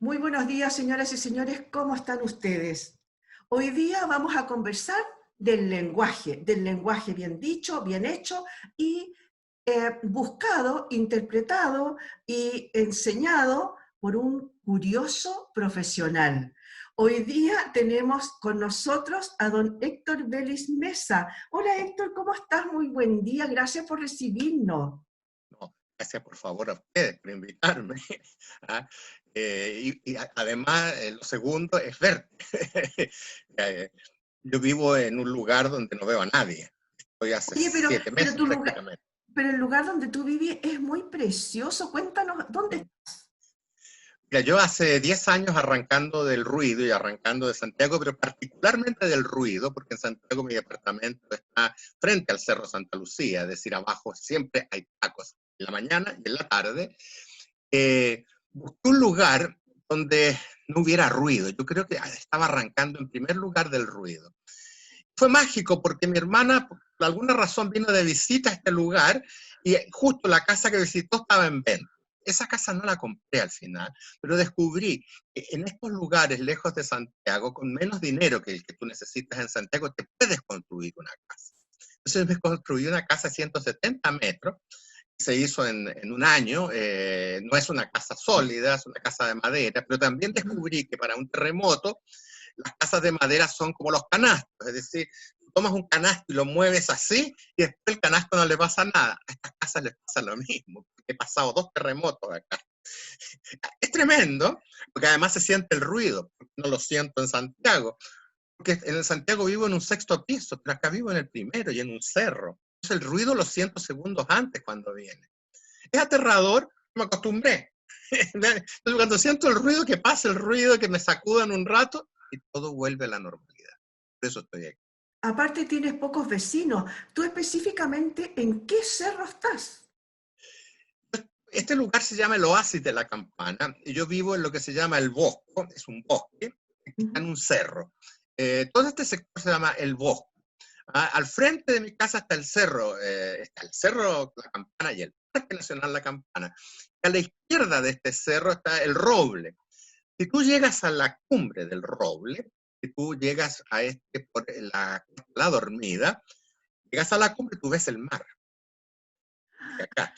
Muy buenos días, señoras y señores, ¿cómo están ustedes? Hoy día vamos a conversar del lenguaje bien dicho, bien hecho y buscado, interpretado y enseñado por un curioso profesional. Hoy día tenemos con nosotros a don Héctor Vélez Mesa. Hola Héctor, ¿cómo estás? Muy buen día, gracias por recibirnos. No, gracias por favor a ustedes por invitarme. ¿Ah? Además, lo segundo es verte. Eh, yo vivo en un lugar donde no veo a nadie. Estoy hace Oye, 7 meses tu lugar, prácticamente. pero el lugar donde tú vives es muy precioso. Cuéntanos, ¿dónde? Mira, yo hace 10 años arrancando del ruido y arrancando de Santiago, pero particularmente del ruido, porque en Santiago mi departamento está frente al Cerro Santa Lucía, es decir, abajo siempre hay tacos, en la mañana y en la tarde. Busqué un lugar donde no hubiera ruido. Yo creo que estaba arrancando en primer lugar del ruido. Fue mágico porque mi hermana, por alguna razón, vino de visita a este lugar y justo la casa que visitó estaba en venta. Esa casa no la compré al final, pero descubrí que en estos lugares lejos de Santiago, con menos dinero que el que tú necesitas en Santiago, te puedes construir una casa. Entonces me construí una casa de 170 metros, se hizo en un año, no es una casa sólida, es una casa de madera, pero también descubrí que para un terremoto las casas de madera son como los canastos, es decir, tomas un canasto y lo mueves así y después el canasto no le pasa nada. A estas casas les pasa lo mismo, he pasado 2 terremotos acá. Es tremendo, porque además se siente el ruido, no lo siento en Santiago, porque en el Santiago vivo en un sexto piso, pero acá vivo en el primero y en un cerro. Entonces el ruido lo siento segundos antes cuando viene. Es aterrador, me acostumbré. Entonces, cuando siento el ruido, que pase el ruido, que me sacudan un rato y todo vuelve a la normalidad. Por eso estoy aquí. Aparte tienes pocos vecinos. ¿Tú específicamente en qué cerro estás? Este lugar se llama el Oasis de la Campana y yo vivo en lo que se llama el Bosco, es un bosque que está en Ujú. un cerro. Todo este sector se llama el Bosco. Al frente de mi casa está el cerro La Campana y el Parque Nacional La Campana. A la izquierda de este cerro está el Roble. Si tú llegas a la cumbre del Roble, si tú llegas a por la dormida, llegas a la cumbre, tú ves el mar. De acá.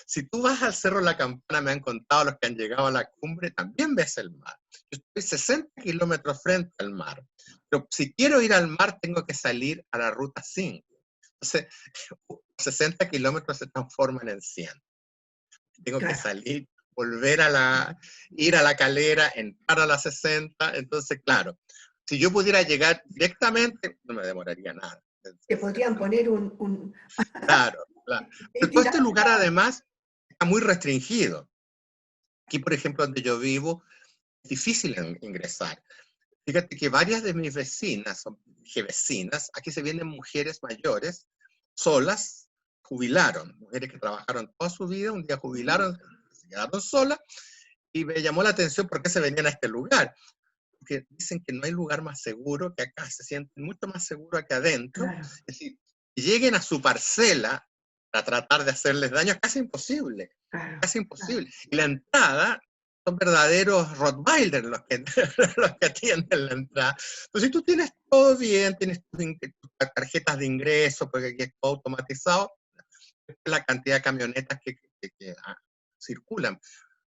Si tú vas al Cerro La Campana, me han contado los que han llegado a la cumbre, también ves el mar. Yo estoy 60 kilómetros frente al mar. Pero si quiero ir al mar, tengo que salir a la ruta 5. Entonces, 60 kilómetros se transforman en 100. Tengo que Claro. salir, ir a la Calera, entrar a la 60. Entonces, claro, si yo pudiera llegar directamente, no me demoraría nada. Te podrían poner un Claro, claro. Pero todo este tirarte lugar además está muy restringido. Aquí, por ejemplo, donde yo vivo, es difícil ingresar. Fíjate que varias de mis vecinas, son dije vecinas, aquí se vienen mujeres mayores, solas, jubilaron, mujeres que trabajaron toda su vida, un día jubilaron, se quedaron solas, y me llamó la atención por qué se venían a este lugar. Porque dicen que no hay lugar más seguro que acá, se sienten mucho más seguros que adentro. claro, Es decir, que lleguen a su parcela para tratar de hacerles daño es casi imposible, claro, casi claro. imposible. Y la entrada son verdaderos Rottweiler los que, los que atienden la entrada. Entonces, si tú tienes todo bien, tienes tus tarjetas de ingreso, porque aquí es todo automatizado, la cantidad de camionetas que circulan,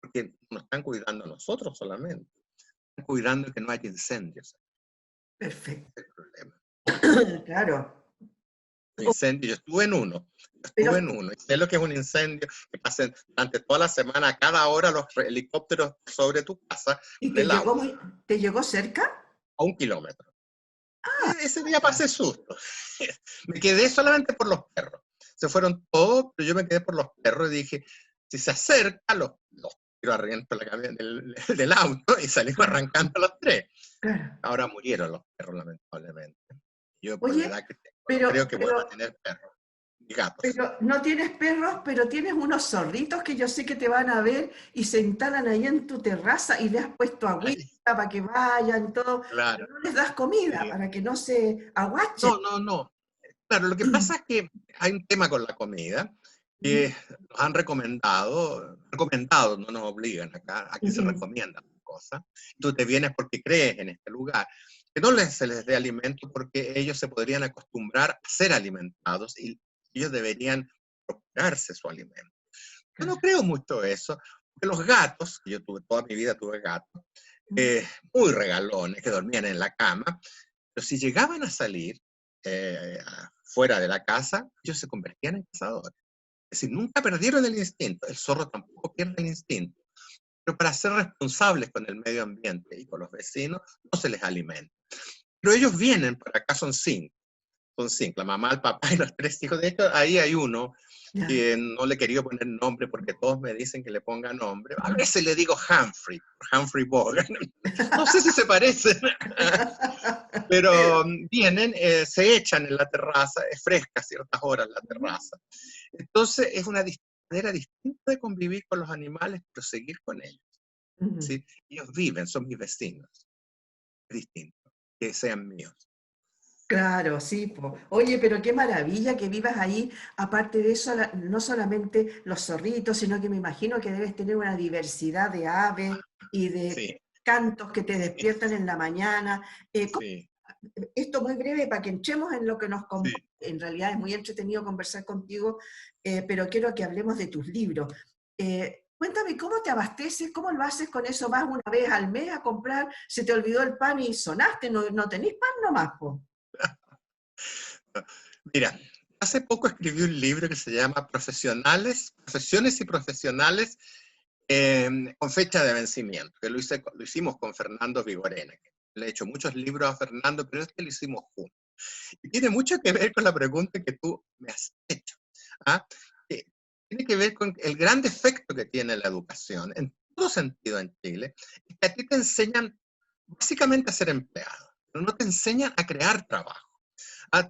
porque nos están cuidando a nosotros solamente, están cuidando que no haya incendios. Perfecto. El problema. Claro. Incendio, yo Pero, estuve en uno, y sé lo que es un incendio, que pasen durante toda la semana, a cada hora, los helicópteros sobre tu casa, ¿y por el agua, te llegó cerca? a 1 kilómetro. Ah, Ese día ya. pasé susto. Me quedé solamente por los perros. Se fueron todos, pero yo me quedé por los perros y dije, si se acerca, los tiro adentro del auto y salimos Claro, arrancando los tres. claro. Ahora murieron los perros, lamentablemente. Yo, por la Oye, edad que tengo, no creo que vuelva a pero tener perros y gatos. Pero no tienes perros, pero tienes unos zorritos que yo sé que te van a ver y se instalan ahí en tu terraza y les has puesto agüita Ay, para que vayan, todo, pero claro. no les das comida Sí. para que no se aguachen. No, no, no. Claro, lo que pasa es que hay un tema con la comida que nos han recomendado, no nos obligan acá, aquí se Ujú. recomienda. cosa, tú te vienes porque crees en este lugar, que no se les dé alimento porque ellos se podrían acostumbrar a ser alimentados y ellos deberían procurarse su alimento. Yo no creo mucho eso, porque los gatos, yo toda mi vida tuve gatos, muy regalones, que dormían en la cama, pero si llegaban a salir fuera de la casa, ellos se convertían en cazadores. Es decir, nunca perdieron el instinto, el zorro tampoco pierde el instinto, pero para ser responsables con el medio ambiente y con los vecinos, no se les alimenta. Pero ellos vienen, por acá son cinco, la mamá, el papá y los 3 hijos. De hecho, ahí hay uno Ya. que no le quería poner nombre porque todos me dicen que le ponga nombre. A veces le digo Humphrey Bogart. No sé si se parecen, pero vienen, se echan en la terraza, es fresca a ciertas horas la terraza. Entonces es una manera distinta de convivir con los animales, pero seguir con ellos. Ujú. ¿Sí? Ellos viven, son mis vecinos. Es distinto que sean míos. Claro, sí, po. Oye, pero qué maravilla que vivas ahí. Aparte de eso, no solamente los zorritos, sino que me imagino que debes tener una diversidad de aves y de Sí, cantos que te sí, despiertan en la mañana. sí, Esto muy breve para que entremos en lo que nos convoca. sí. En realidad es muy entretenido conversar contigo, pero quiero que hablemos de tus libros. Cuéntame, ¿cómo te abasteces? ¿Cómo lo haces con eso? ¿Vas una vez al mes a comprar? ¿Se te olvidó el pan y sonaste? ¿No, no tenés pan nomás, po? Mira, hace poco escribí un libro que se llama Profesiones y Profesionales con fecha de vencimiento, que lo hicimos con Fernando Vigorena. Le he hecho muchos libros a Fernando, pero este lo hicimos juntos. Y tiene mucho que ver con la pregunta que tú me has hecho. ¿Ah? Que tiene que ver con el gran defecto que tiene la educación, en todo sentido en Chile, es que a ti te enseñan básicamente a ser empleado, pero no te enseñan a crear trabajo.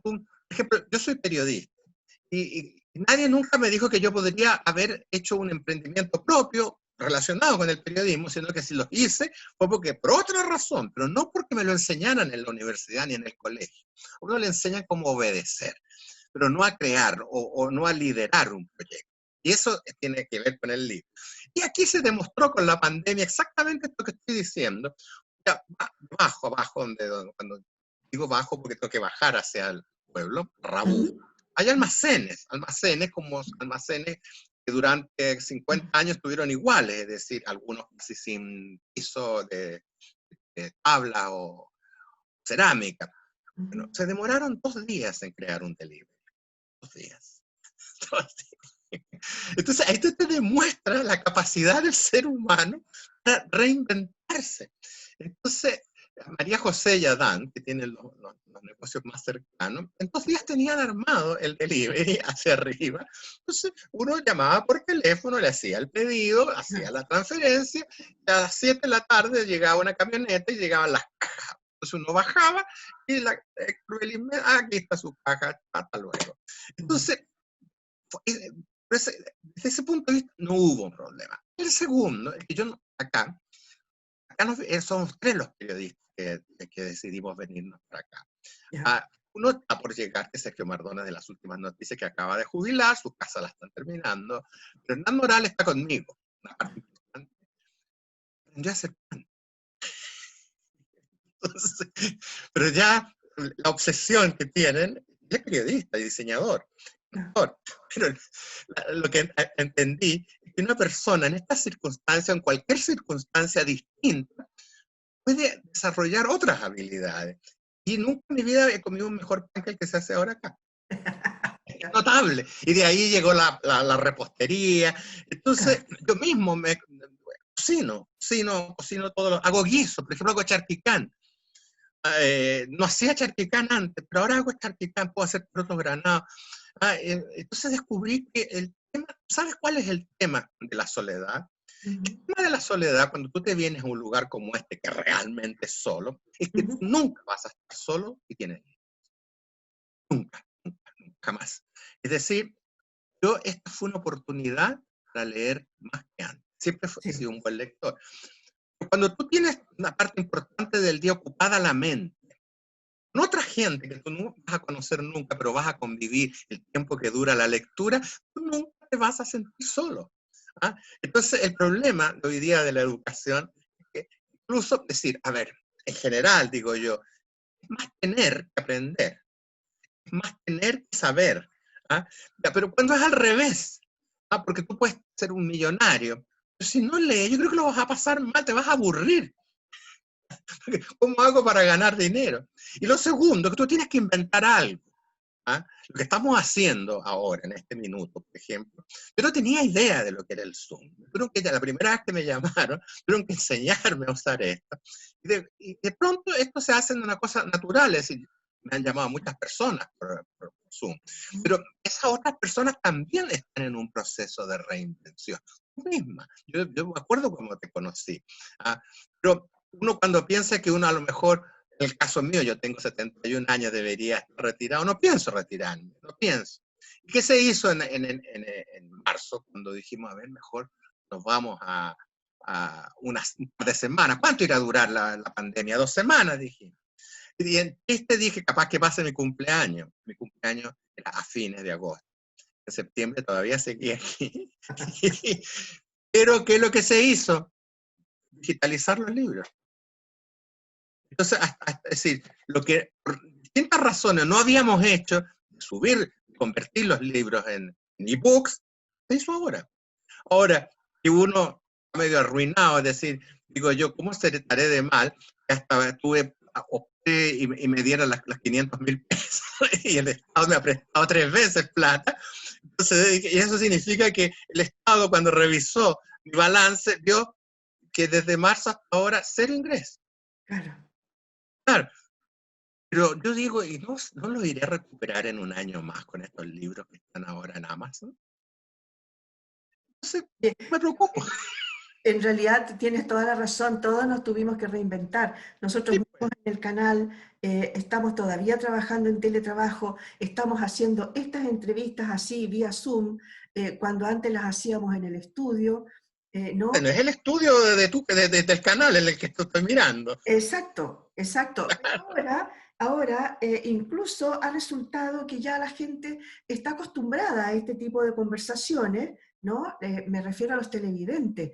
Por ejemplo, yo soy periodista y nadie nunca me dijo que yo podría haber hecho un emprendimiento propio relacionado con el periodismo, sino que si lo hice fue porque por otra razón, pero no porque me lo enseñaran en la universidad ni en el colegio. Uno le enseña cómo obedecer, pero no a crear o no a liderar un proyecto. Y eso tiene que ver con el libro. Y aquí se demostró con la pandemia exactamente esto que estoy diciendo. Ya, abajo, cuando digo bajo porque tengo que bajar hacia el pueblo, Rabú, Ujú. hay almacenes como almacenes que durante 50 años estuvieron iguales, es decir, algunos casi sin piso de tabla o cerámica. Bueno, Ujú. se demoraron 2 días en crear un delivery. 2 días. 2 días. Entonces, ahí te demuestra la capacidad del ser humano para reinventarse. Entonces, María José y Adán, que tienen los negocios más cercanos, en 2 días tenían armado el delivery hacia arriba. Entonces, uno llamaba por teléfono, le hacía el pedido, hacía la transferencia, y a las 7 de la tarde llegaba una camioneta y llegaban las cajas. Entonces uno bajaba y aquí está su caja, hasta luego. Ujú. Entonces, desde ese punto de vista no hubo un problema. El segundo es que acá somos 3 los periodistas que decidimos venirnos para acá. Ya. Ah, uno está por llegar, que es Sergio Mardona de las últimas noticias, que acaba de jubilar, su casa la están terminando, pero Hernán Morales está conmigo, una parte importante. Aprendió a hacer pan. Entonces, pero ya la obsesión que tienen, es periodista y diseñador, Ya. pero lo que entendí es que una persona en esta circunstancia, en cualquier circunstancia distinta, puede desarrollar otras habilidades. Y nunca en mi vida he comido un mejor pan que el que se hace ahora acá. Es notable. Y de ahí llegó la repostería. Entonces, yo mismo cocino todo, hago guiso, por ejemplo, hago charquicán. No hacía charquicán antes, pero ahora hago charquicán, puedo hacer porotos granados. Entonces descubrí que el tema, ¿sabes cuál es el tema de la soledad? El Ujú. tema de la soledad, cuando tú te vienes a un lugar como este, que realmente es solo, es que tú Ujú. nunca vas a estar solo y tienes hijos. Nunca, nunca, nunca, jamás. Es decir, esta fue una oportunidad para leer más que antes. Siempre he Sí. sido un buen lector. Cuando tú tienes una parte importante del día ocupada la mente, con otra gente que tú no vas a conocer nunca, pero vas a convivir el tiempo que dura la lectura, tú nunca te vas a sentir solo. ¿Ah? Entonces, el problema de hoy día de la educación es que incluso decir, a ver, en general, digo yo, es más tener que aprender, es más tener que saber. ¿Ah? Ya, pero cuando es al revés, porque tú puedes ser un millonario, pero si no lees, yo creo que lo vas a pasar mal, te vas a aburrir. ¿Cómo hago para ganar dinero? Y lo segundo, que tú tienes que inventar algo. ¿Ah? Lo que estamos haciendo ahora, en este minuto, por ejemplo, yo no tenía idea de lo que era el Zoom. Tuvieron que, la primera vez que me llamaron, tuvieron que enseñarme a usar esto. Y de pronto esto se hace en una cosa natural, es decir, me han llamado muchas personas por Zoom, pero esas otras personas también están en un proceso de reinvención. Tú misma, yo me acuerdo cuando te conocí, ¿ah? Pero uno cuando piensa que uno a lo mejor, en el caso mío, yo tengo 71 años, debería estar retirado, no pienso retirarme, no pienso. ¿Y qué se hizo en marzo, cuando dijimos, a ver, mejor nos vamos a un par de semanas? ¿Cuánto irá a durar la pandemia? 2 semanas, dije. Y en este dije, capaz que pase mi cumpleaños. Mi cumpleaños era a fines de agosto. En septiembre todavía seguía aquí. Pero, ¿qué es lo que se hizo? Digitalizar los libros. Entonces, es decir, lo que por distintas razones no habíamos hecho, subir, convertir los libros en ebooks, se hizo ahora. Ahora, que uno está medio arruinado, es decir, digo yo, ¿cómo estaré de mal? Que hasta opté y me dieron las 500.000 pesos y el Estado me ha prestado 3 veces plata. Entonces, y eso significa que el Estado, cuando revisó mi balance, vio que desde marzo hasta ahora, 0 ingresos. Claro. Claro, pero yo digo, ¿y no lo iré a recuperar en un año más con estos libros que están ahora en Amazon? Entonces, Eh, me preocupo. En realidad tienes toda la razón, todos nos tuvimos que reinventar. Nosotros Sí, mismos en el canal estamos todavía trabajando en teletrabajo, estamos haciendo estas entrevistas así vía Zoom, cuando antes las hacíamos en el estudio, ¿no? bueno, es el estudio del canal en el que estoy mirando. Exacto, exacto. Pero ahora incluso ha resultado que ya la gente está acostumbrada a este tipo de conversaciones, ¿no? Me refiero a los televidentes.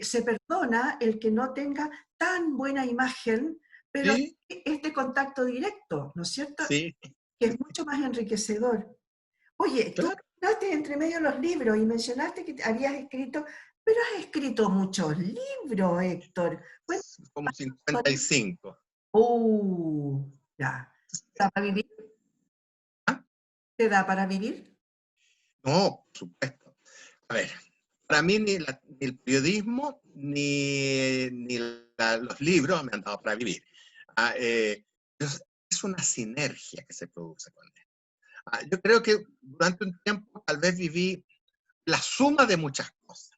Se perdona el que no tenga tan buena imagen, pero Sí, sí este contacto directo, ¿no es cierto? sí, Que es mucho más enriquecedor. Oye, tú claro. mencionaste entre medio los libros y mencionaste que habías escrito, pero has escrito muchos libros, Héctor. Como 55. Uh, ya. ¿Te da para vivir? ¿Ah? ¿Te da para vivir? No, por supuesto. A ver, para mí ni el periodismo ni los libros me han dado para vivir. Ah, es una sinergia que se produce con él. Yo creo que durante un tiempo tal vez viví la suma de muchas cosas.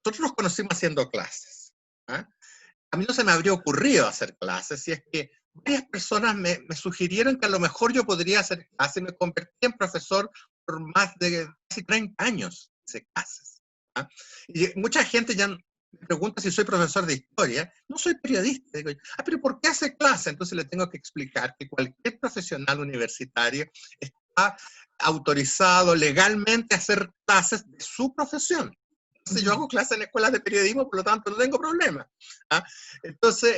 Nosotros nos conocimos haciendo clases. ¿Ah? A mí no se me habría ocurrido hacer clases, si es que varias personas me sugirieron que a lo mejor yo podría hacer clases, me convertí en profesor por más de casi 30 años, hice clases. ¿Ah? Y mucha gente ya me pregunta si soy profesor de historia, no soy periodista. Digo, pero ¿por qué hace clase? Entonces le tengo que explicar que cualquier profesional universitario está autorizado legalmente a hacer clases de su profesión. Entonces yo hago clases en escuelas de periodismo, por lo tanto no tengo problema. ¿Ah? Entonces,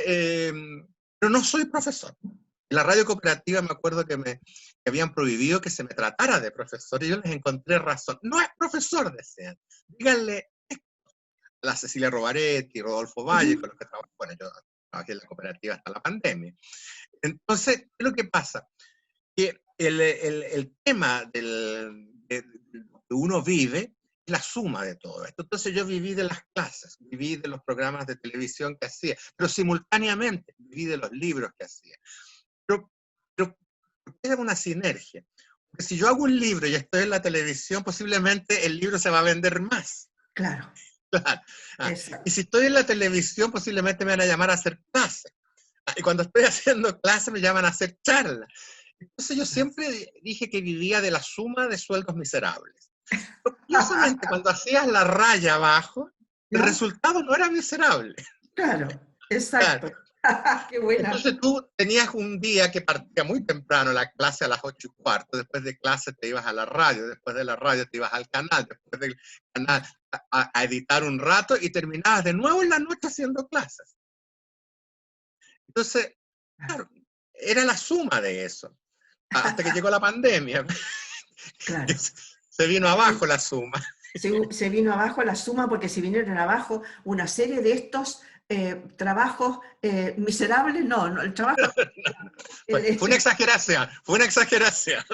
pero no soy profesor. En la radio cooperativa me acuerdo que habían prohibido que se me tratara de profesor y yo les encontré razón. No es profesor, decían. Díganle a la Cecilia Robaretti, Rodolfo Valle, con los que trabajo. Bueno, yo trabajé en la cooperativa hasta la pandemia. Entonces, ¿qué es lo que pasa? Que el tema de lo que uno vive es la suma de todo esto. Entonces yo viví de las clases, viví de los programas de televisión que hacía, pero simultáneamente viví de los libros que hacía. Pero era una sinergia. Porque si yo hago un libro y estoy en la televisión, posiblemente el libro se va a vender más. Claro, Claro. Y exacto. si estoy en la televisión, posiblemente me van a llamar a hacer clases. Y cuando estoy haciendo clases, me llaman a hacer charlas. Entonces yo siempre dije que vivía de la suma de sueldos miserables. Pero curiosamente, cuando hacías la raya abajo, el ¿Ya? resultado no era miserable. Claro, Claro. exacto. Qué buena. Entonces tú tenías un día que partía muy temprano la clase a las 8:15, después de clase te ibas a la radio, después de la radio te ibas al canal, después del canal a editar un rato y terminabas de nuevo en la noche haciendo clases. Entonces, claro, claro, era la suma de eso, hasta que llegó la pandemia, que claro. se vino abajo la suma. Se vino abajo la suma porque se vinieron abajo una serie de estos trabajos miserables, no, no, el trabajo... Fue una exageración, fue una exageración,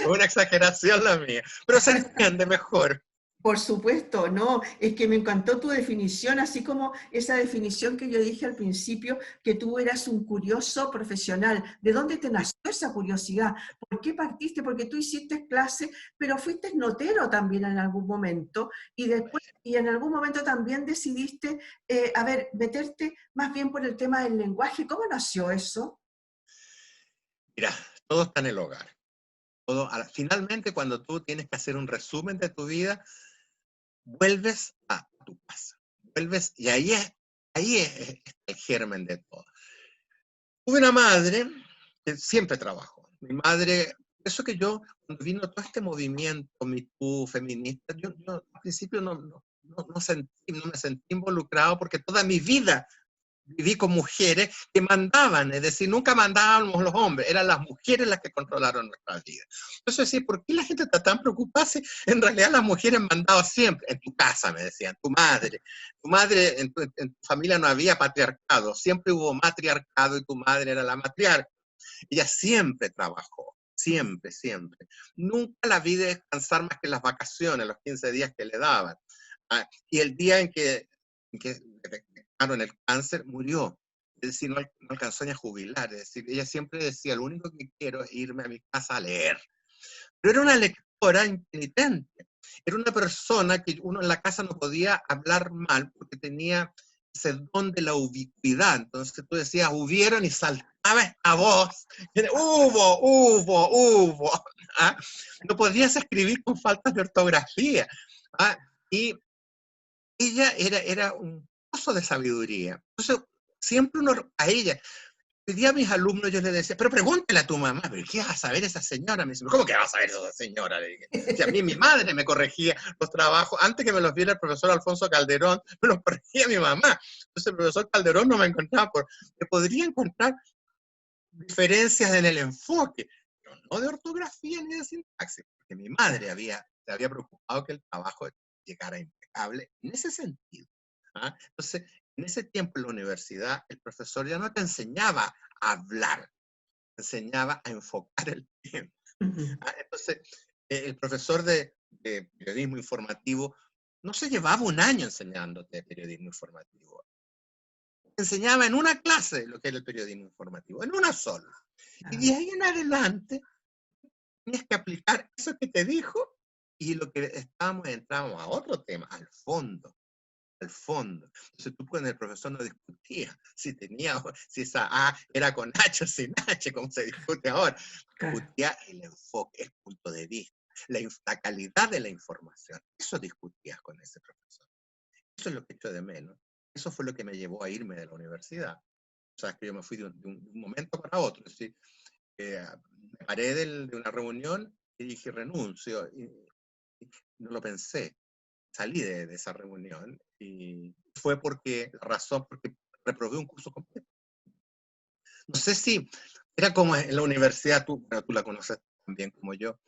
fue una exageración la mía, pero se entiende mejor. Por supuesto, no, es que me encantó tu definición, así como esa definición que yo dije al principio, que tú eras un curioso profesional. ¿De dónde te nació esa curiosidad? ¿Por qué partiste? Porque tú hiciste clase, pero fuiste notero también en algún momento y después, y en algún momento también decidiste, a ver, meterte más bien por el tema del lenguaje. ¿Cómo nació eso? Mira, todo está en el hogar. Todo, finalmente, cuando tú tienes que hacer un resumen de tu vida, vuelves a tu casa. Vuelves, y ahí es el germen de todo. Tuve una madre que siempre trabajó. Mi madre, eso que yo, cuando vino todo este movimiento Me Too, feminista, yo al principio no me sentí involucrado porque toda mi vida viví con mujeres que mandaban, es decir, nunca mandábamos los hombres, eran las mujeres las que controlaron nuestra vida. Entonces, sí, ¿por qué la gente está tan preocupada si en realidad las mujeres mandaban siempre? En tu casa, me decían, tu madre en tu familia no había patriarcado, siempre hubo matriarcado y tu madre era la matriarca. Ella siempre trabajó, siempre, siempre. Nunca la vi descansar más que en las vacaciones, los 15 días que le daban. Y el día en que detectaron el cáncer, murió. Es decir, no alcanzó ni a jubilar. Es decir, ella siempre decía, lo único que quiero es irme a mi casa a leer. Pero era una lectora impenitente. Era una persona que uno en la casa no podía hablar mal porque tenía ese don de la ubicuidad. Entonces tú decías, hubieron y saltaba esta voz. Hubo. ¿Ah? No podías escribir con faltas de ortografía. ¿Ah? Y ella era un pozo de sabiduría. Entonces, siempre uno, a ella, hoy día a mis alumnos yo les decía, pero pregúntale a tu mamá, ¿pero qué va a saber esa señora? Me dice, ¿cómo que va a saber esa señora? Le dije. Si a mí mi madre me corregía los trabajos, antes que me los viera el profesor Alfonso Calderón, me los corregía mi mamá. Entonces el profesor Calderón no me encontraba me podría encontrar diferencias en el enfoque, pero no de ortografía ni de sintaxis, porque mi madre se había preocupado que el trabajo llegara impecable en ese sentido. ¿Ah? Entonces, en ese tiempo en la universidad, el profesor ya no te enseñaba a hablar, te enseñaba a enfocar el tiempo. ¿Ah? Entonces, el profesor de periodismo informativo no se llevaba un año enseñándote periodismo informativo. Enseñaba en una clase lo que era el periodismo informativo, en una sola. Y de ahí en adelante tienes que aplicar eso que te dijo y lo que entramos a otro tema, al fondo. Al fondo. Entonces tú con el profesor no discutía si esa A era con H o sin H, como se discute ahora. Claro, Discutía el enfoque, el punto de vista, la calidad de la información. Eso discutías con ese profesor. Eso es lo que echo de menos. Eso fue lo que me llevó a irme de la universidad. O sea, es que yo me fui de un momento para otro. Es decir, me paré de una reunión y dije renuncio. Y no lo pensé. Salí de esa reunión y fue la razón porque reprobé un curso completo. No sé si era como en la universidad, bueno, tú la conoces también como yo,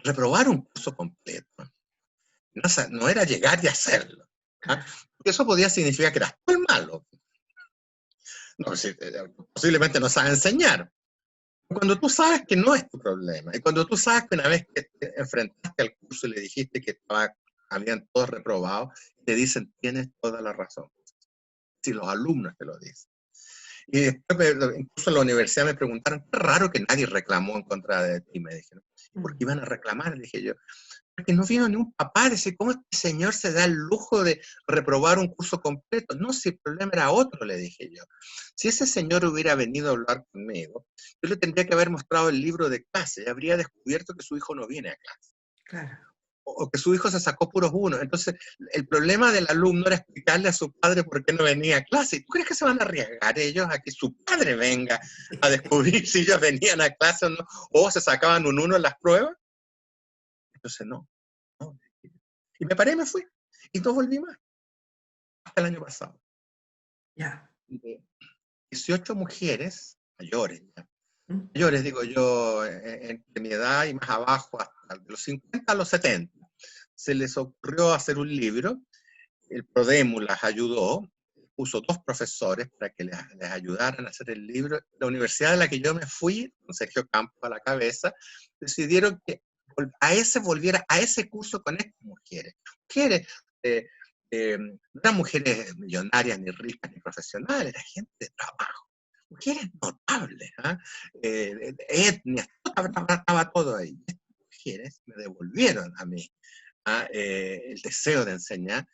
reprobar un curso completo. No era llegar y hacerlo. ¿Ah? claro. Eso podía significar que eras tú el malo. No, posiblemente no sabes enseñar. Cuando tú sabes que no es tu problema, y cuando tú sabes que una vez que te enfrentaste al curso y le dijiste que habían todos reprobado, te dicen, tienes toda la razón. Si los alumnos te lo dicen. Y después, incluso en la universidad me preguntaron, qué raro que nadie reclamó en contra de ti, me dijeron. ¿Por qué iban a reclamar? Le dije yo, porque no vino ni un papá, dice, ¿cómo este señor se da el lujo de reprobar un curso completo? No, si el problema era otro, le dije yo. Si ese señor hubiera venido a hablar conmigo, yo le tendría que haber mostrado el libro de clase y habría descubierto que su hijo no viene a clase. Claro. O que su hijo se sacó puros unos. Entonces, el problema del alumno era explicarle a su padre por qué no venía a clase. ¿Y tú crees que se van a arriesgar ellos a que su padre venga a descubrir si ellos venían a clase o no? ¿O se sacaban un uno en las pruebas? Entonces, no. Y me paré y me fui. Y no volví más. Hasta el año pasado. Ya. de 18 mujeres mayores, ya. Mm. Mayores, digo yo, entre mi edad y más abajo, hasta de los 50 a los 70. Se les ocurrió hacer un libro, el Prodemu las ayudó, puso 2 profesores para que les ayudaran a hacer el libro. La universidad de la que yo me fui, con Sergio Campos a la cabeza, decidieron que volviera a ese curso con estas mujeres. Mujeres, no eran mujeres millonarias, ni ricas, ni profesionales, era gente de trabajo. Mujeres notables, ¿ah? Etnias, estaba todo ahí. Estas mujeres me devolvieron a mí el deseo de enseñar,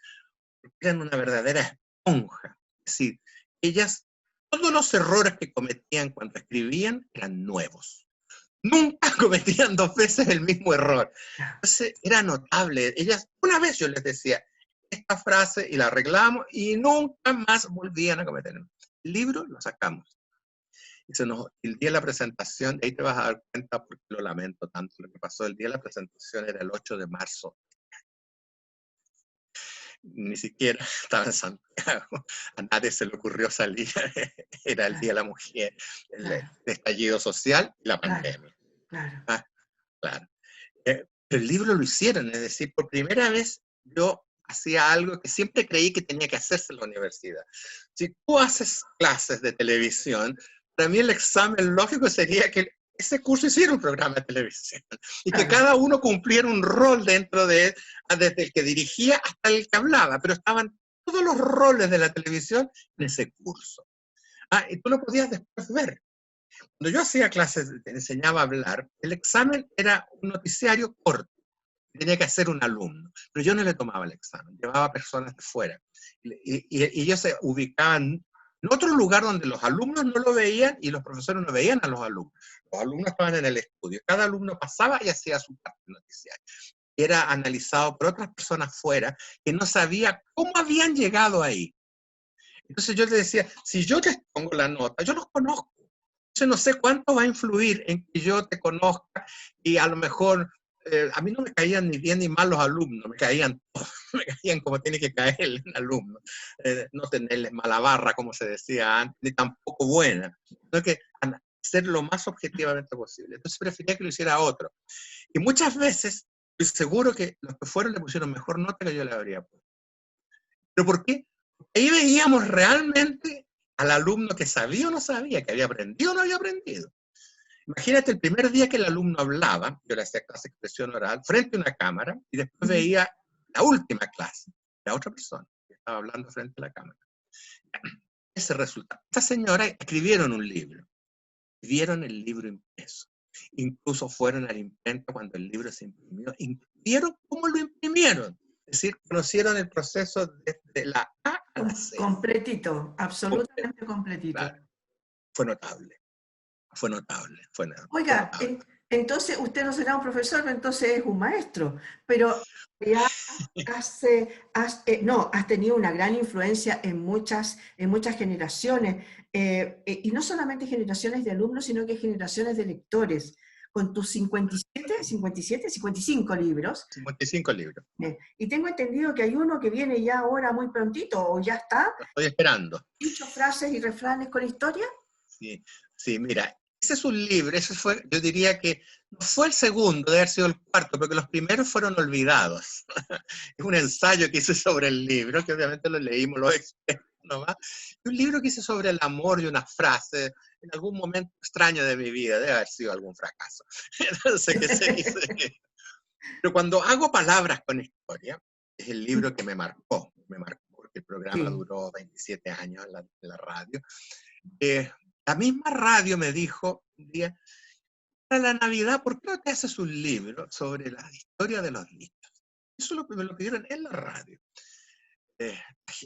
porque eran una verdadera esponja. Es decir, ellas, todos los errores que cometían cuando escribían eran nuevos. Nunca cometían 2 veces el mismo error. Entonces era notable. Ellas, una vez yo les decía esta frase y la arreglamos y nunca más volvían a cometer. El libro lo sacamos. El día de la presentación, ahí te vas a dar cuenta porque lo lamento tanto. Lo que pasó el día de la presentación era el 8 de marzo. Ni siquiera estaba en Santiago, a nadie se le ocurrió salir, era el Día de la Mujer, el Claro, estallido social y la claro, pandemia. claro. Ah, claro. Pero el libro lo hicieron, es decir, por primera vez yo hacía algo que siempre creí que tenía que hacerse en la universidad. Si tú haces clases de televisión, para mí el examen lógico sería que ese curso hiciera un programa de televisión y que Claro. cada uno cumpliera un rol dentro de él, desde el que dirigía hasta el que hablaba, pero estaban todos los roles de la televisión en ese curso. Y tú lo podías después ver. Cuando yo hacía clases, enseñaba a hablar, el examen era un noticiario corto, que tenía que hacer un alumno, pero yo no le tomaba el examen, llevaba personas de fuera. Y ellos se ubicaban en otro lugar donde los alumnos no lo veían y los profesores no veían a los alumnos. Los alumnos estaban en el estudio, cada alumno pasaba y hacía su parte noticiario. Era analizado por otras personas fuera que no sabía cómo habían llegado ahí. Entonces yo les decía, si yo les pongo la nota, yo los conozco. Entonces no sé cuánto va a influir en que yo te conozca y a lo mejor a mí no me caían ni bien ni mal los alumnos, me caían todos, me caían como tiene que caer un alumno. No tenerles mala barra, como se decía antes, ni tampoco buena, sino que ser lo más objetivamente posible. Entonces prefería que lo hiciera otro. Y muchas veces, estoy seguro que los que fueron le pusieron mejor nota que yo le habría puesto. ¿Pero por qué? Porque ahí veíamos realmente al alumno que sabía o no sabía, que había aprendido o no había aprendido. Imagínate el primer día que el alumno hablaba, yo le hacía clase de expresión oral, frente a una cámara, y después veía la última clase, la otra persona que estaba hablando frente a la cámara. Ese resultado. Esta señora escribieron un libro, vieron el libro impreso, incluso fueron al imprenta cuando el libro se imprimió, y vieron cómo lo imprimieron. Es decir, conocieron el proceso desde la A a la Z. Completito, Completo, absolutamente completito. claro. Fue notable, fue notable, fue Oiga, notable. entonces usted no será un profesor, pero entonces es un maestro, pero ya no, has tenido una gran influencia en muchas generaciones, y no solamente generaciones de alumnos, sino que generaciones de lectores, con tus 55 libros. 55 libros. Y tengo entendido que hay uno que viene ya ahora muy prontito, o ya está, Lo estoy esperando. dicho frases y refranes con historia. Sí, sí, mira, ese es un libro, ese fue, yo diría que no fue el segundo, debe haber sido el cuarto, porque los primeros fueron olvidados. Es un ensayo que hice sobre el libro, que obviamente lo leímos los expertos nomás. Y un libro que hice sobre el amor y una frase, en algún momento extraño de mi vida, debe haber sido algún fracaso. Entonces, que se hizo. Pero cuando hago palabras con historia, es el libro que me marcó, porque el programa Sí, duró 27 años en la radio. La misma radio me dijo un día, para la Navidad, ¿por qué no te haces un libro sobre la historia de los niños? Eso me lo pidieron en la radio. Eh,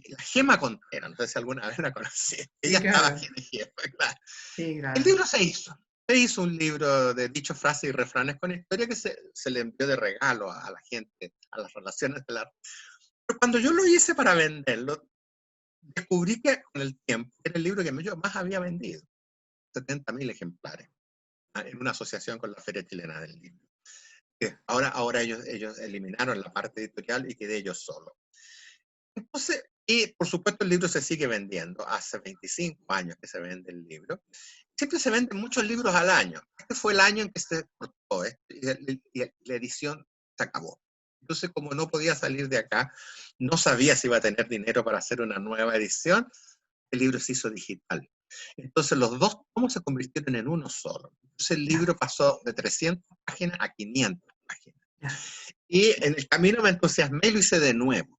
la Gema Contreras, no sé si alguna vez la conocí. sí, Ella estaba claro, aquí en Gema, claro. sí, El claro. libro se hizo. Se hizo un libro de dichos, frases y refranes con historia que se le envió de regalo a la gente, a las relaciones de la... Pero cuando yo lo hice para venderlo, descubrí que con el tiempo era el libro que yo más había vendido. 70.000 ejemplares. En una asociación con la Feria Chilena del Libro. Ahora ellos eliminaron la parte editorial y quedé yo solo. Entonces, Y por supuesto el libro se sigue vendiendo. Hace 25 años que se vende el libro. Siempre se venden muchos libros al año. Este fue el año en que se cortó y la edición se acabó. Entonces, como no podía salir de acá, no sabía si iba a tener dinero para hacer una nueva edición, el libro se hizo digital. Entonces los dos tomos se convirtieron en uno solo. Entonces el libro pasó de 300 páginas a 500 páginas. Y en el camino me entusiasmé y lo hice de nuevo.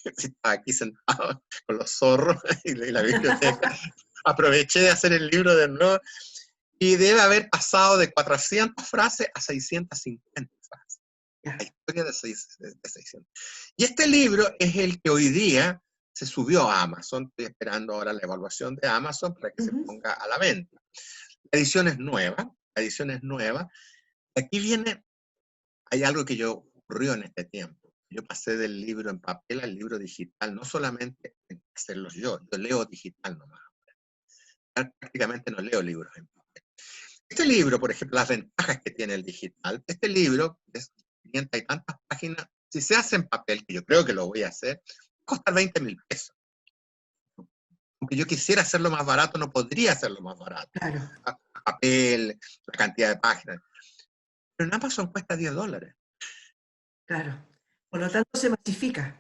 Estaba aquí sentado con los zorros y la biblioteca. Aproveché de hacer el libro de nuevo y debe haber pasado de 400 frases a 650 frases. La historia de 600. Y este libro es el que hoy día se subió a Amazon. Estoy esperando ahora la evaluación de Amazon para que se ponga a la venta. La edición es nueva. La edición es nueva. Aquí viene, hay algo que yo ocurrió en este tiempo. Yo pasé del libro en papel al libro digital, no solamente en hacerlos yo leo digital nomás. Prácticamente no leo libros en papel. Este libro, por ejemplo, las ventajas que tiene el digital, este libro es 500 y tantas páginas, si se hace en papel, que yo creo que lo voy a hacer, va a costar 20.000 pesos. Aunque yo quisiera hacerlo más barato, no podría hacerlo más barato. Claro. Papel, la cantidad de páginas. Pero en Amazon cuesta $10. Claro. Por lo tanto, se masifica.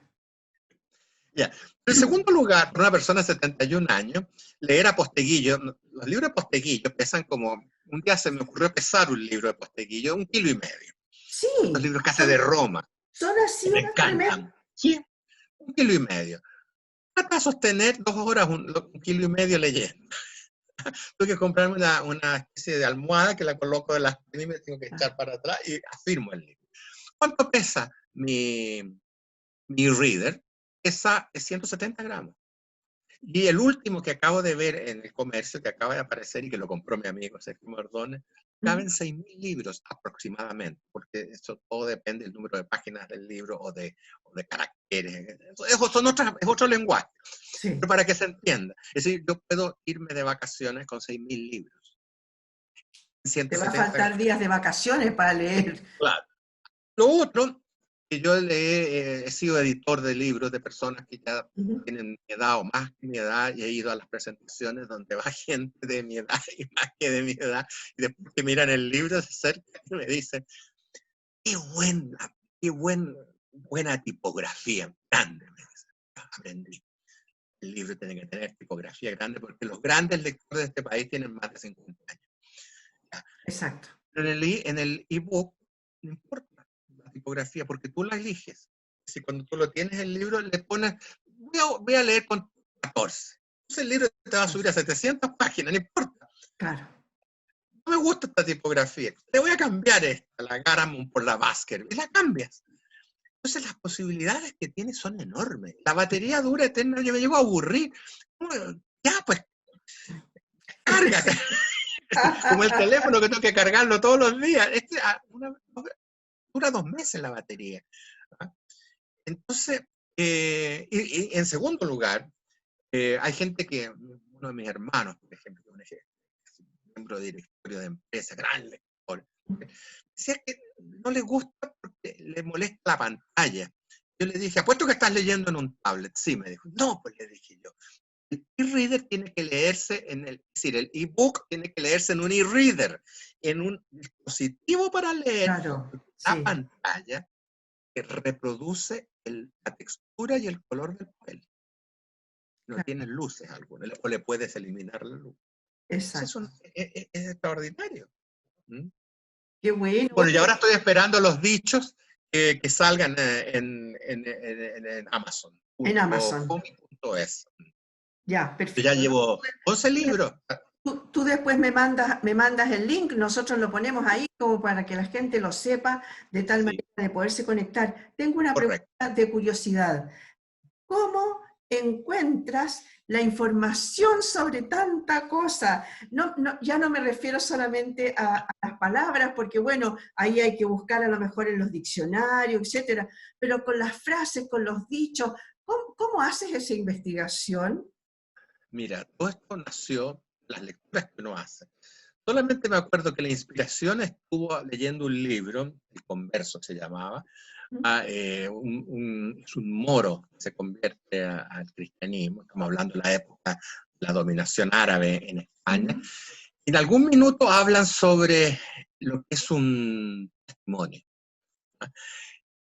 Ya. En segundo lugar, para una persona de 71 años, leer a Posteguillo, los libros de Posteguillo pesan como, un día se me ocurrió pesar un libro de Posteguillo, 1,5 kilos. Sí. Estos libros casi de Roma. Son así Me unas tremendas. encantan. Sí, 1,5 kilos. Para sostener 2 horas, 1,5 kilos leyendo. Tuve que comprarme una especie de almohada que la coloco de las y me tengo que echar para atrás y afirmo el libro. ¿Cuánto pesa mi reader? Pesa 170 gramos. Y el último que acabo de ver en el comercio, que acaba de aparecer y que lo compró mi amigo Sergio Mordones, caben 6.000 libros aproximadamente, porque eso todo depende del número de páginas del libro o de caracteres. Es otro lenguaje, Sí. pero para que se entienda. Es decir, yo puedo irme de vacaciones con 6.000 libros. Te va a faltar días de vacaciones para leer. Claro. Lo otro, que yo he sido editor de libros de personas que ya tienen mi edad o más que mi edad, y he ido a las presentaciones donde va gente de mi edad y más que de mi edad, y después que miran el libro se acercan y me dicen, qué buena tipografía, grande, me dicen. Aprendí. El libro tiene que tener tipografía grande porque los grandes lectores de este país tienen más de 50 años. Exacto. Pero en el ebook no importa la tipografía porque tú la eliges. Si cuando tú lo tienes el libro le pones, voy a leer con 14. Entonces el libro te va a subir a 700 páginas, no importa. Claro. No me gusta esta tipografía. Le voy a cambiar esta, la Garamond por la Baskerville, y la cambias. Entonces las posibilidades que tiene son enormes. La batería dura eterna, yo me llevo a aburrir. Ya, pues, cárgate. Como el teléfono que tengo que cargarlo todos los días. Dura 2 meses la batería. Entonces, y en segundo lugar, hay gente que, uno de mis hermanos, por ejemplo, que es un miembro de directorio de empresa, gran lector, decía que no le gusta porque le molesta la pantalla. Yo le dije, apuesto que estás leyendo en un tablet. Sí, me dijo. No, pues le dije yo. El e-reader tiene que leerse es decir, el e-book tiene que leerse en un e-reader, en un dispositivo para leer, Claro, la sí. pantalla que reproduce la textura y el color del papel. No Claro. tiene luces algunas, o le puedes eliminar la luz. Exacto. Es extraordinario. ¿Mm? Qué bueno. Bueno, y ahora estoy esperando los dichos que salgan en Amazon. En Amazon. .com.es. Ya, Yo perfecto. ya llevo 11 libros. Tú después me mandas el link, nosotros lo ponemos ahí como para que la gente lo sepa, de tal manera de poderse conectar. Tengo una Correcto. pregunta de curiosidad. ¿Cómo encuentras la información sobre tanta cosa? Ya no me refiero solamente a las palabras, porque bueno, ahí hay que buscar a lo mejor en los diccionarios, etcétera, pero con las frases, con los dichos, ¿cómo haces esa investigación? Mira, todo esto nació, las lecturas que uno hace. Solamente me acuerdo que la inspiración estuvo leyendo un libro, El Converso se llamaba, es un moro que se convierte al cristianismo, estamos hablando de la época de la dominación árabe en España. En algún minuto hablan sobre lo que es un testimonio.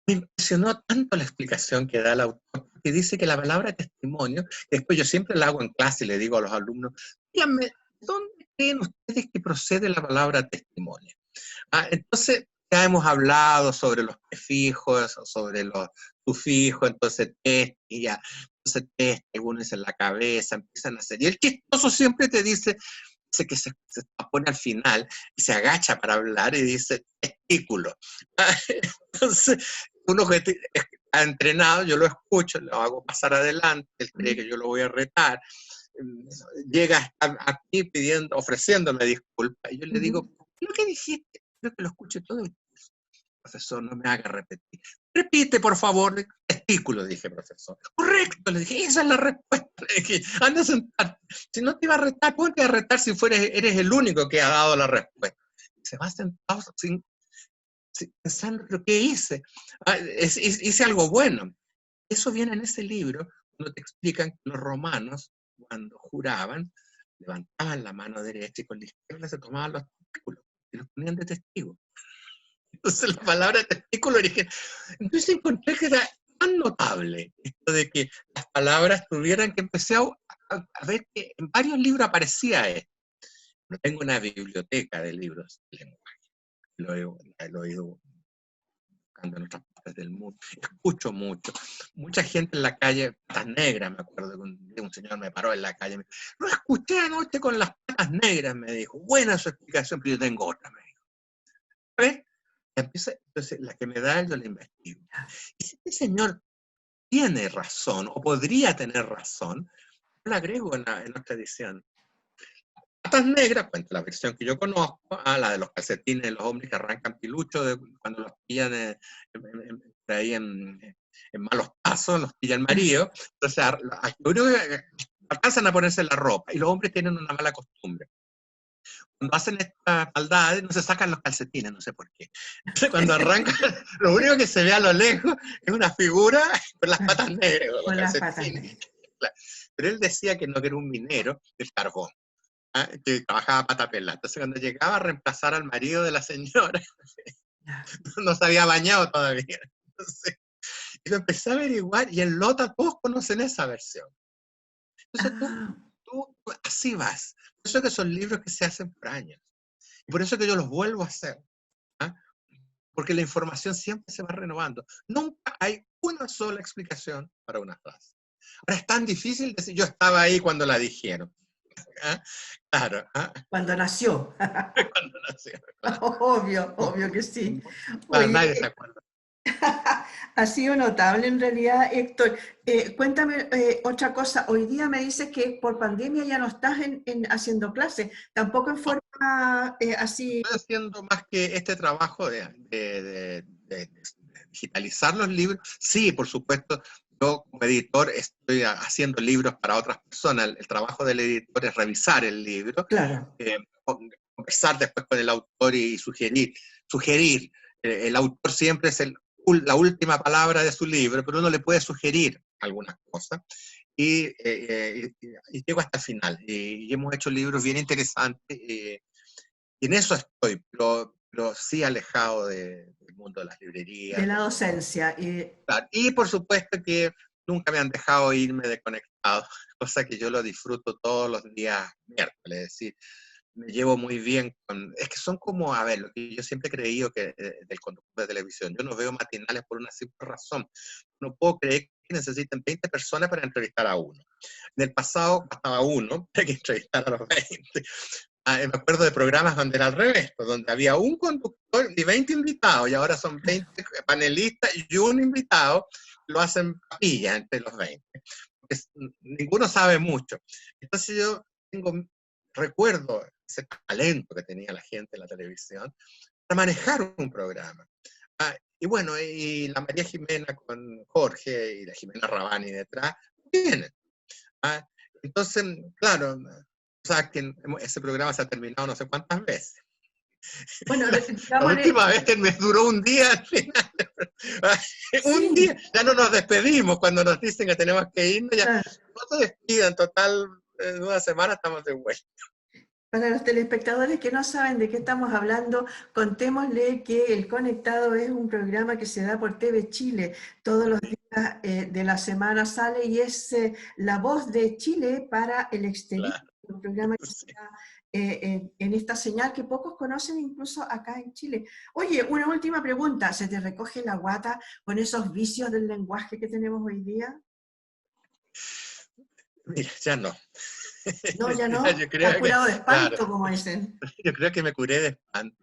Me impresionó tanto la explicación que da el autor, que dice que la palabra testimonio, que después yo siempre la hago en clase y le digo a los alumnos, díganme, ¿dónde creen ustedes que procede la palabra testimonio? Entonces, ya hemos hablado sobre los prefijos, sobre los sufijos, entonces test, y ya, entonces test, algunos en la cabeza, empiezan a hacer, y el chistoso siempre te dice que se pone al final y se agacha para hablar y dice testículo. Entonces, uno que ha entrenado, yo lo escucho, lo hago pasar adelante, él cree que yo lo voy a retar, llega aquí pidiendo, ofreciéndome disculpas, y yo le digo, ¿qué es lo que dijiste? Quiero que lo escuche todo. Profesor, no me haga repetir. Repite, por favor. Testículo, dije, profesor. Correcto, le dije, esa es la respuesta. Le dije, anda a sentarte. Si no te iba a retar, ponte a retar si eres el único que ha dado la respuesta. Se va sentado sin pensando lo que hice. Hice algo bueno. Eso viene en ese libro, cuando te explican que los romanos, cuando juraban, levantaban la mano derecha y con la izquierda se tomaban los testículos y los ponían de testigo. Entonces la palabra testículo original. Entonces encontré que era tan notable esto de que las palabras tuvieran que empecé a ver que en varios libros aparecía esto. No tengo una biblioteca de libros de lenguaje. Lo he ido buscando en otras partes del mundo. Escucho mucho. Mucha gente en la calle, patas negras, me acuerdo que un señor me paró en la calle. Me dijo, lo escuché anoche con las patas negras, me dijo. Buena su explicación, pero yo tengo otra, me dijo. ¿Ves? Entonces, la que me da, yo la investigo. Y si este señor tiene razón, o podría tener razón, yo la agrego en nuestra edición. Patas negras, cuento la versión que yo conozco, la de los calcetines de los hombres que arrancan pilucho cuando los pillan ahí en malos pasos, los pilla el marido. Entonces, lo único que alcanzan a ponerse la ropa, y los hombres tienen una mala costumbre. Cuando hacen estas maldades, no se sacan los calcetines, no sé por qué. Entonces, cuando arrancan, lo único que se ve a lo lejos es una figura con las patas negras, con los calcetines. Pero él decía que no, que era un minero del carbón, que trabajaba pata pelada. Entonces, cuando llegaba a reemplazar al marido de la señora, no se había bañado todavía. Entonces, y lo empecé a averiguar, y en Lota todos conocen esa versión. Entonces, tú así vas. Por eso que son libros que se hacen por años. Y por eso que yo los vuelvo a hacer. Porque la información siempre se va renovando. Nunca hay una sola explicación para una frase. Ahora es tan difícil decir, yo estaba ahí cuando la dijeron. Claro. Cuando nació. Cuando nació. Claro. Obvio que sí. Claro, Oye, nadie se acuerda. ha sido notable en realidad, Héctor. Cuéntame otra cosa. Hoy día me dices que por pandemia ya no estás haciendo clases, tampoco en forma así. Estoy haciendo más que este trabajo de digitalizar los libros. Sí, por supuesto, yo como editor estoy haciendo libros para otras personas. El trabajo del editor es revisar el libro, Claro. conversar después con el autor y sugerir. El autor siempre es la última palabra de su libro, pero uno le puede sugerir algunas cosas. Y llego hasta el final. Y hemos hecho libros bien interesantes. Y en eso estoy, pero sí alejado del mundo de las librerías. De la docencia. Y por supuesto que nunca me han dejado irme desconectado, cosa que yo lo disfruto todos los días miércoles. Es decir, me llevo muy bien con... Es que son como, a ver, lo que yo siempre he creído que del conductor de televisión. Yo no veo matinales por una simple razón. No puedo creer que necesiten 20 personas para entrevistar a uno. En el pasado bastaba uno para que entrevistara a los 20. Me acuerdo de programas donde era al revés, pues, donde había un conductor y 20 invitados, y ahora son 20 panelistas y un invitado, lo hacen papilla entre los 20. Porque ninguno sabe mucho. Entonces yo recuerdo ese talento que tenía la gente en la televisión para manejar un programa. Y bueno, y la María Jimena con Jorge y la Jimena Rabani detrás, vienen. Entonces, claro, o sea, que ese programa se ha terminado no sé cuántas veces. Bueno, La digámosle, última vez que me duró un día al final. Un sí, día, ya no nos despedimos cuando nos dicen que tenemos que irnos, ya claro. no se despidan, total, en una semana estamos de vuelta. Para los telespectadores que no saben de qué estamos hablando, contémosle que El Conectado es un programa que se da por TV Chile. Todos los días de la semana sale y es la voz de Chile para el exterior. Claro, Un programa que se sí. da en esta señal que pocos conocen incluso acá en Chile. Oye, una última pregunta. ¿Se te recoge la guata con esos vicios del lenguaje que tenemos hoy día? Mira, ya no. No, ya Yo no. Estás creo que, curado de claro, espanto, como dicen. yo creo que me curé de espanto.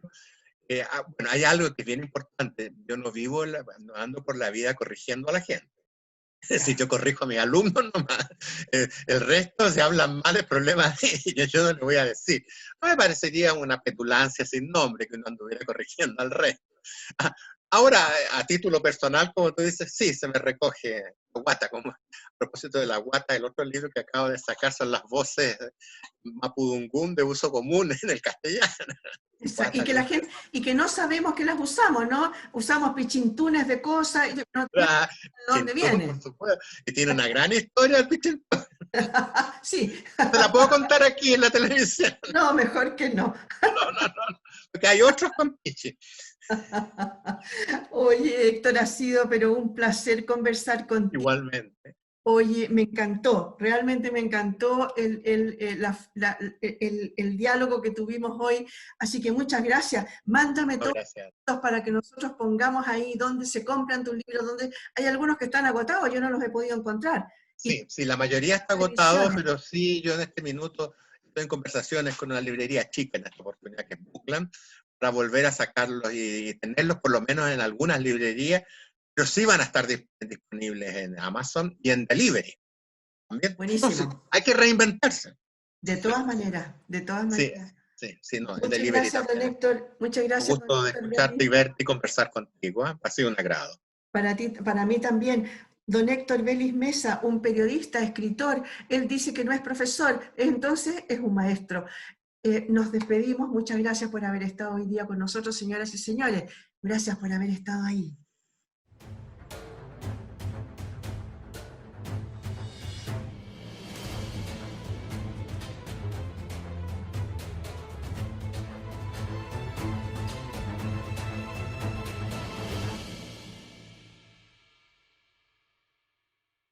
Bueno, hay algo que es bien importante. Yo no vivo, no ando por la vida corrigiendo a la gente. Si Ya. yo corrijo a mis alumnos nomás, el resto, si hablan mal, el problema de ellos, yo no le voy a decir. No me parecería una petulancia sin nombre que uno anduviera corrigiendo al resto. Ahora, a título personal, como tú dices, sí, se me recoge la guata. Como, a propósito de la guata, el otro libro que acabo de sacar son las voces mapudungún de uso común en el castellano. Y Guata, que la limpio. gente, y que no sabemos que las usamos, ¿no? Usamos pichintunes de cosas y no sabemos Ah, de dónde Chintún, por vienen. supuesto, que tiene una gran historia el Pichintún. Sí, Te la puedo contar aquí en la televisión. no, mejor que no. No, no, no, porque hay otros con pichi. Oye, Héctor, ha sido pero un placer conversar contigo. Igualmente. Oye, me encantó, realmente me encantó el diálogo que tuvimos hoy, así que muchas gracias. Mándame No, todos gracias. para que nosotros pongamos ahí dónde se compran tus libros, donde hay algunos que están agotados, yo no los he podido encontrar. Y Sí, sí, la mayoría está agotado, ediciones. pero sí, yo en este minuto estoy en conversaciones con una librería chica en esta oportunidad, que es Bookland, para volver a sacarlos y tenerlos por lo menos en algunas librerías, pero sí van a estar disponibles en Amazon y en Delivery también. Entonces, Buenísimo. hay que reinventarse. De todas maneras, de todas Sí, maneras. sí, sí, no, en Muchas Delivery gracias, don también. Héctor. Muchas Un gracias, don gusto de Héctor escucharte Belis. y verte y conversar contigo, ¿eh? Ha sido un agrado. Para ti, para mí también. Don Héctor Belis Mesa, un periodista, escritor, él dice que no es profesor, entonces es un maestro. Nos despedimos. Muchas gracias por haber estado hoy día con nosotros, señoras y señores. Gracias por haber estado ahí.